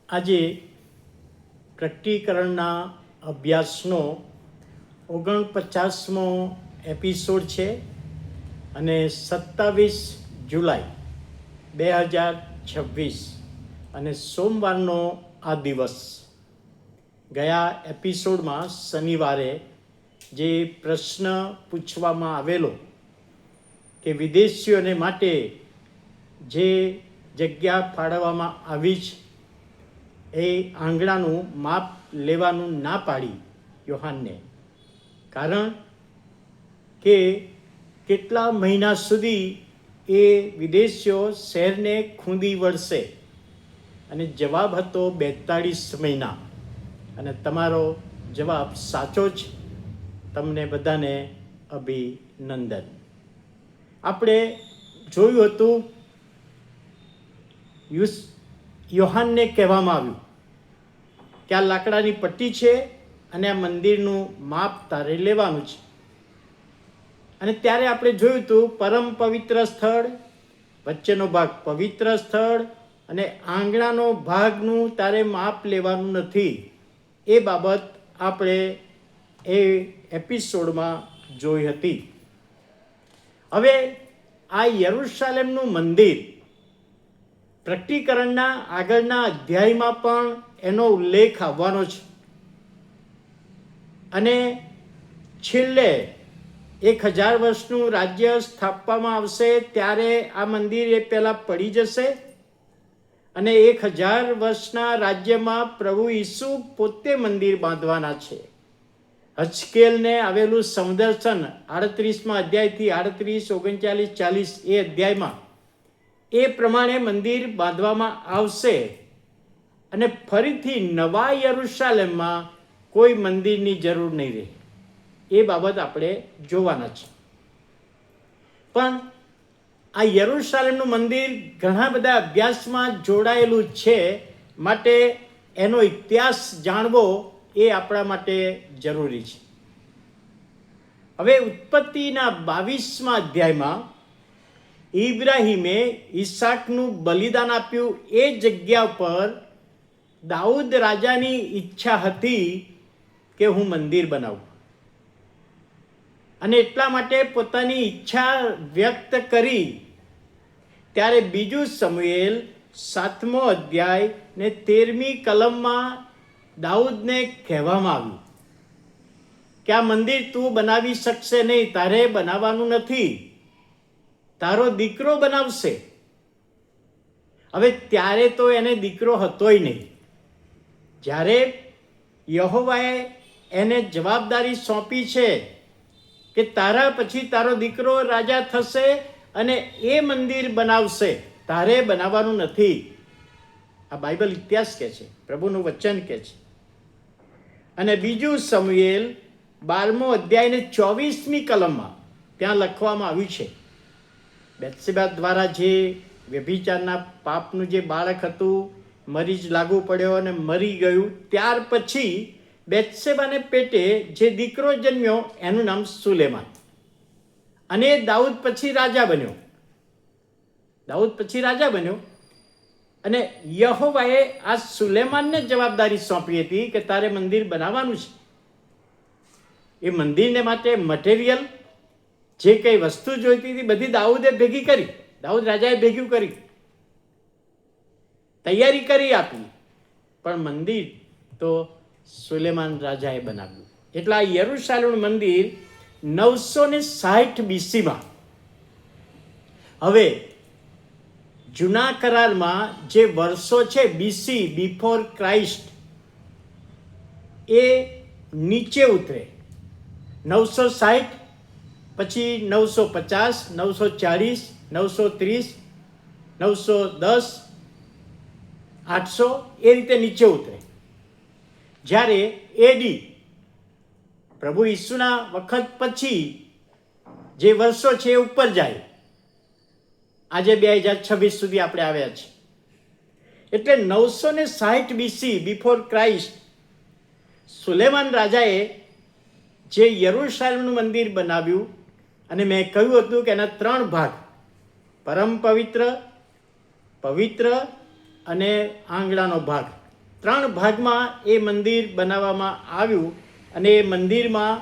આજે પ્રકટીકરણના અભ્યાસનો 49મો એપિસોડ છે અને 27 જુલાઈ 2026 અને સોમવારનો આ દિવસ. ગયા એપિસોડમાં શનિવારે જે પ્રશ્ન પૂછવામાં આવેલો કે વિદેશીઓને માટે જે જગ્યા ફાળવવામાં આવી છે એ આંગણાનું માપ લેવાનું ના પાડી યોહાનને, કારણ કે કેટલા મહિના સુધી એ વિદેશીઓ શહેરને ખૂંદી વળશે, અને જવાબ હતો 42 મહિના. અને તમારો જવાબ સાચો જ. તમને બધાને અભિનંદન. આપણે જોયું હતું યોહાનને કહેવામાં આવ્યું કે આ લાકડાની પટ્ટી છે અને આ મંદિરનું માપ તારે લેવાનું છે. અને ત્યારે આપણે જોયું હતું પરમ પવિત્ર સ્થળ, વચ્ચેનો ભાગ પવિત્ર સ્થળ અને આંગણાનો ભાગનું તારે માપ લેવાનું નથી. એ બાબત આપણે એ એપિસોડમાં જોઈ હતી. હવે આ યરુશલેમનું મંદિર પ્રકટીકરણના આગળના અધ્યાયમાં પણ એનો ઉલ્લેખ આવવાનો છે, અને છેલ્લે 1000 વર્ષનું રાજ્ય સ્થાપવામાં આવશે ત્યારે આ મંદિર એ પહેલાં પડી જશે, અને 1000 વર્ષના રાજ્યમાં પ્રભુ ઈસુ પોતે મંદિર બાંધવાના છે. હજકેલને આવેલું સંદર્શન 38મા અધ્યાયથી 38, 39, 40 એ અધ્યાયમાં એ પ્રમાણે મંદિર બાંધવામાં આવશે, અને ફરીથી નવા યરુશલેમમાં કોઈ મંદિરની જરૂર નહીં રહે. એ બાબત આપણે જોવાના છે. પણ આ યરુશલેમનું મંદિર ઘણા બધા અભ્યાસમાં જોડાયેલું છે, માટે એનો ઇતિહાસ જાણવો એ આપણા માટે જરૂરી છે. હવે ઉત્પત્તિના 22મા અધ્યાયમાં ઇબ્રાહીમે ઈસાકનું બલિદાન આપ્યું. એ જગ્યા પર દાઉદ રાજાની ઈચ્છા હતી કે હું મંદિર બનાવું, અને એટલા માટે પોતાની ઈચ્છા વ્યક્ત કરી. ત્યારે 2 શમુએલ 7મો અધ્યાય ને 13મી કલમમાં દાઉદને કહેવામાં આવ્યું કે આ મંદિર તું બનાવી શકશે નહીં, તારે બનાવવાનું નથી, તારો દીકરો બનાવશે. હવે ત્યારે તો એને દીકરો હતોય નહીં. જ્યારે યહોવાએ એને જવાબદારી સોંપી છે કે તારા પછી તારો દીકરો રાજા થશે અને એ મંદિર બનાવશે, તારે બનાવવાનું નથી. આ બાઇબલ ઇતિહાસ કહે છે, પ્રભુનું વચન કહે છે. અને 2 શમુએલ 12મો અધ્યાય ને 24મી કલમમાં ત્યાં લખવામાં આવ્યું છે, બેત્શેબા દ્વારા જે વ્યભિચારના પાપનું જે બાળક હતું, મરી જ લાગુ પડ્યો અને મરી ગયું. ત્યાર પછી બેત્શેબાને પેટે જે દીકરો જન્મ્યો એનું નામ સુલેમાન, અને દાઉદ પછી રાજા બન્યો. અને યહોવાએ આ સુલેમાનને જવાબદારી સોંપી હતી કે તારે મંદિર બનાવવાનું છે. એ મંદિરને માટે મટીરિયલ, જે કઈ વસ્તુ જોઈતી હતી બધી દાઉદે ભેગી કરી, દાઉદ રાજાએ ભેગું કરી, તૈયારી કરી આપી. પણ મંદિર તો સુલેમાન રાજાએ બનાવ્યું. એટલે આ યરુશલેમનું મંદિર 960 BCમાં. હવે જૂના કરારમાં જે વર્ષો છે BC, બિફોર ક્રાઇસ્ટ, એ નીચે ઉતરે. 960, પછી 950, 940, 930, 910, 800 એ રીતે નીચે ઉતરે. જ્યારે એડી પ્રભુ ઈસુના વખત પછી જે વર્ષો છે એ ઉપર જાય. આજે 2026 સુધી આપણે આવ્યા છીએ. એટલે 960 BC, બિફોર ક્રાઇસ્ટ, સુલેમાન રાજાએ જે યરુશલેમનું મંદિર બનાવ્યું. અને મેં કહ્યું હતું કે એના 3 ભાગ, પરમ પવિત્ર, પવિત્ર અને આંગણાનો ભાગ. 3 ભાગમાં એ મંદિર બનાવવામાં આવ્યું અને એ મંદિરમાં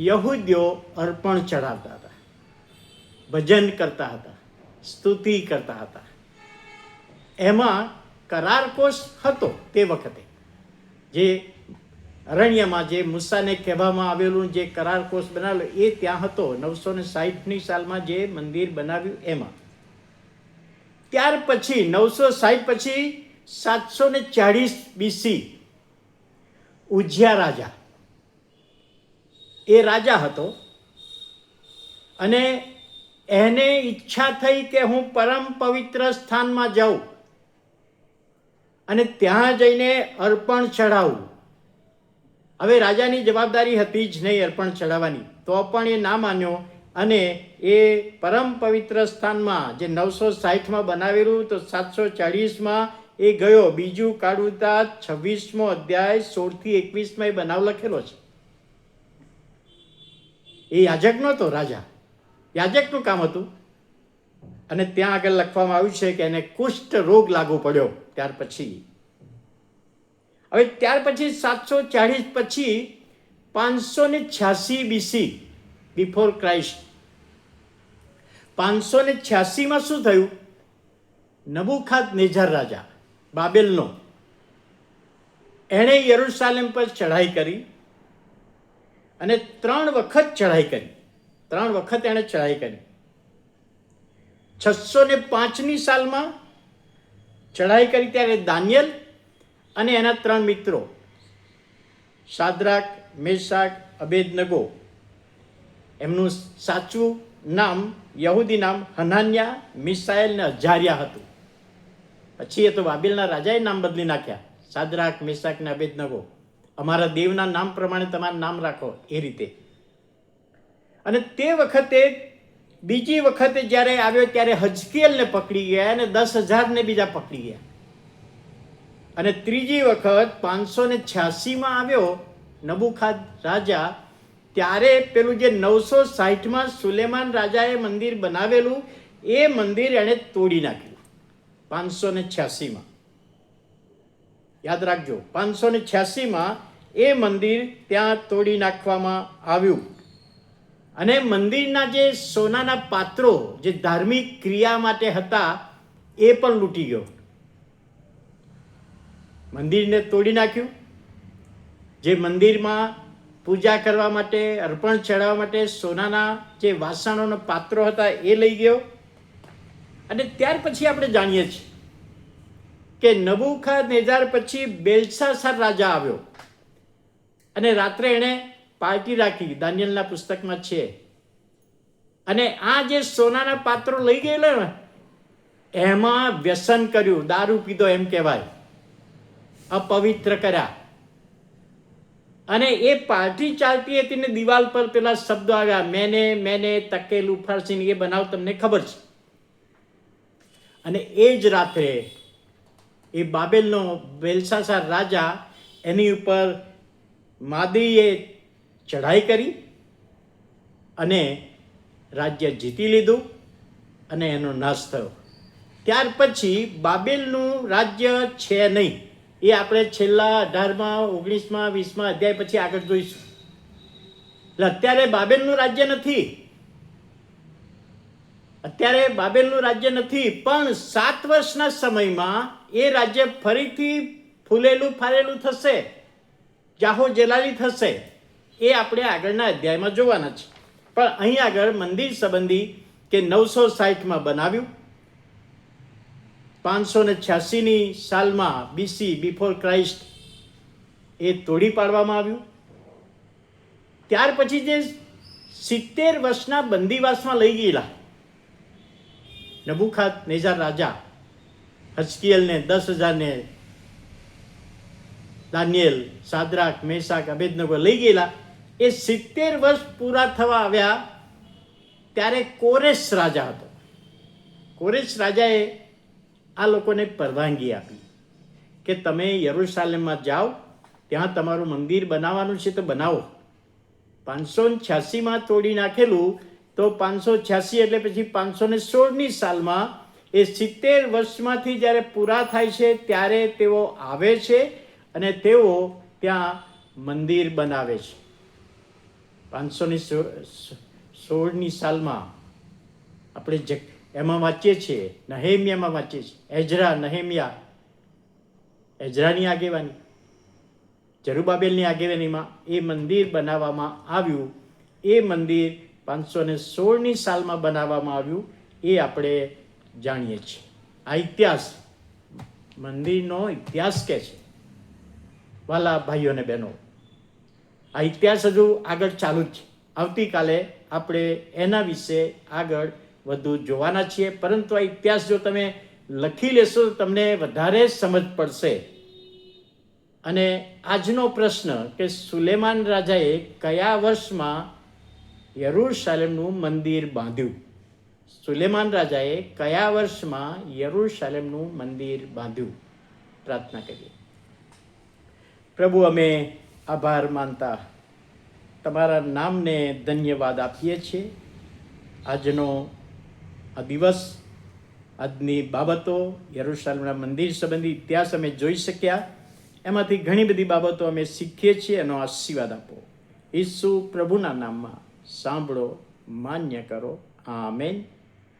યહૂદીઓ અર્પણ ચડાવતા હતા, ભજન કરતા હતા, સ્તુતિ કરતા હતા. એમાં કરાર કોષ હતો તે વખતે, જે અરણ્યમાં જે મૂસાને કહેવામાં આવેલું જે કરાર કોષ બનાવેલો એ ત્યાં હતો 960ની સાલમાં જે મંદિર બનાવ્યું એમાં. ત્યાર પછી 960 પછી 740 BC ઉજ્યા રાજા, એ રાજા હતો અને એને ઈચ્છા થઈ કે હું પરમ પવિત્ર સ્થાનમાં જાઉં અને ત્યાં જઈને અર્પણ ચડાવું. હવે રાજાની જવાબદારી હતી જ નહીં અર્પણ ચડાવવાની, તો પણ એ ના માન્યો અને એ પરમ પવિત્ર સ્થાનમાં જે 960માં બનાવેલું તો 740માં એ ગયો. બીજું કાળુતા 26મો અધ્યાય 16થી 21માં એ બનાવ લખેલો છે. એ યાજક નહોતો રાજા, યાજકનું કામ હતું અને ત્યાં આગળ લખવામાં આવ્યું છે કે એને કુષ્ઠ રોગ લાગુ પડ્યો. ત્યાર પછી હવે ત્યાર પછી 740 પછી 586 BC બિફોર ક્રાઇસ્ટ, 586માં શું થયું? નબુખાદનેઝર રાજા બાબેલનો, એણે યરૂશાલેમ પર ચઢાઈ કરી અને 3 વખત ચઢાઈ કરી. 3 વખત એણે ચઢાઈ કરી. 605ની સાલમાં ચઢાઈ કરી ત્યારે દાનિયેલ અને એના 3 મિત્રો શાદ્રાક, મેશાક, અબેદનગો, એમનું સાચું નામ યહૂદી નામ હનાન્યા, મિસાએલ ને અજાર્યા હતું. પછી એ તો બાબેલના રાજાએ નામ બદલી નાખ્યા, શાદ્રાક, મેશાક ને અબેદનગો. અમારા દેવના નામ પ્રમાણે તમારું નામ રાખો એ રીતે. અને તે વખતે બીજી વખતે જ્યારે આવ્યો ત્યારે હજકીએલને પકડી ગયા અને 10,000 ને બીજા પકડી ગયા. અને ત્રીજી વખત 586માં આવ્યો નબુખાદ રાજા, ત્યારે પેલું જે 960માં સુલેમાન રાજાએ મંદિર બનાવેલું એ મંદિર એણે તોડી નાખ્યું 586માં. યાદ રાખજો, 586માં એ મંદિર ત્યાં તોડી નાખવામાં આવ્યું. અને મંદિરના જે સોનાના પાત્રો જે ધાર્મિક ક્રિયા માટે હતા એ પણ લૂંટી ગયો. મંદિરને તોડી નાખ્યું. જે મંદિરમાં પૂજા કરવા માટે, અર્પણ ચડાવવા માટે સોનાના જે વાસણોના પાત્રો હતા એ લઈ ગયો. અને ત્યાર પછી આપણે જાણીએ છીએ કે નબુખાદનેઝર પછી બેલશાસ્સાર રાજા આવ્યો અને રાત્રે એણે પાર્ટી રાખી, દાનિયેલના પુસ્તકમાં છે. અને આ જે સોનાના પાત્રો લઈ ગયેલા ને એમાં વ્યસન કર્યું, દારૂ પીધો એમ કહેવાય, અપવિત્ર કર્યા. અને એ પાર્ટી ચાલતી હતી ને દિવાલ પર પેલા શબ્દો આવ્યા, મેને મેને તકેલું ફરસીને, એ બનાવ તમને ખબર છે. અને એ જ રાત્રે એ બાબેલનો બેલશાસ્સાર રાજા એની ઉપર માદીએ ચઢાઈ કરી અને રાજ્ય જીતી લીધું અને એનો નાશ થયો. ત્યાર પછી બાબેલનું રાજ્ય છે નહીં. એ આપણે છેલ્લા 18માં, 19માં, 20માં અધ્યાય પછી આગળ જોઈશું. એટલે અત્યારે બાબેલનું રાજ્ય નથી, અત્યારે બાબેલનું રાજ્ય નથી. પણ 7 વર્ષના સમયમાં એ રાજ્ય ફરીથી ફૂલેલું ફાલેલું થશે, જાહો જલાલી થશે. એ આપણે આગળના અધ્યાયમાં જોવાના છે. પણ અહીં આગળ મંદિર સંબંધી કે 960માં બનાવ્યું, 586ની સાલમાં BC બિફોર ક્રાઇસ્ટ એ તોડી પાડવામાં આવ્યું. ત્યાર પછી જે 70 વર્ષના બંદીવાસમાં લઈ ગયેલા નબુખાદનેઝર રાજા, હજકીએલને 10,000 ને દાનિયેલ, શાદ્રાક, મેશાક, અબેદનગો લઈ ગયેલા. એ 70 વર્ષ પૂરા થવા આવ્યા ત્યારે કોરેશ રાજા હતો. કોરેશ રાજાએ આ લોકોને પરવાનગી આપી કે તમે યરૂશાલેમમાં જાઓ, ત્યાં તમારું મંદિર બનાવવાનું છે તો બનાવો. 586માં તોડી નાખેલું તો 586 એટલે પછી 516ની સાલમાં એ 70 વર્ષમાંથી જ્યારે પૂરા થાય છે ત્યારે તેઓ આવે છે અને તેઓ ત્યાં મંદિર બનાવે છે. 516 સાલમાં આપણે એમાં વાંચીએ છીએ, નહેમિયામાં વાંચીએ છીએ, એઝરાની આગેવાની, જરુબાબેલની આગેવાનીમાં એ મંદિર બનાવવામાં આવ્યું. એ મંદિર 516 સાલમાં બનાવવામાં આવ્યું એ આપણે જાણીએ છીએ. આ ઇતિહાસ, મંદિરનો ઇતિહાસ કહે છે. વાલા ભાઈઓ અને બહેનો, આ ઇતિહાસ હજુ આગળ ચાલુ જ છે. આવતીકાલે આપણે એના વિશે આગળ વધુ જોવાના છીએ. પરંતુ આ ઇતિહાસ જો તમે લખી લેશો તો તમને વધારે સમજ પડશે. અને આજનો પ્રશ્ન કે સુલેમાન રાજાએ કયા વર્ષમાં યરૂશાલેમનું મંદિર બાંધ્યું? સુલેમાન રાજાએ કયા વર્ષમાં યરૂશાલેમનું મંદિર બાંધ્યું? પ્રાર્થના કરીએ. પ્રભુ, અમે આભાર માનતા તમારા નામને ધન્યવાદ આપીએ છીએ. આજનો આ દિવસ, આજની બાબતો, યરૂશાલેમના મંદિર સંબંધી ઇતિહાસ અમે જોઈ શક્યા. એમાંથી ઘણી બધી બાબતો અમે શીખીએ છીએ. એનો આશીર્વાદ આપો. ઈસુ પ્રભુના નામમાં સાંભળો, માન્ય કરો. આમેન.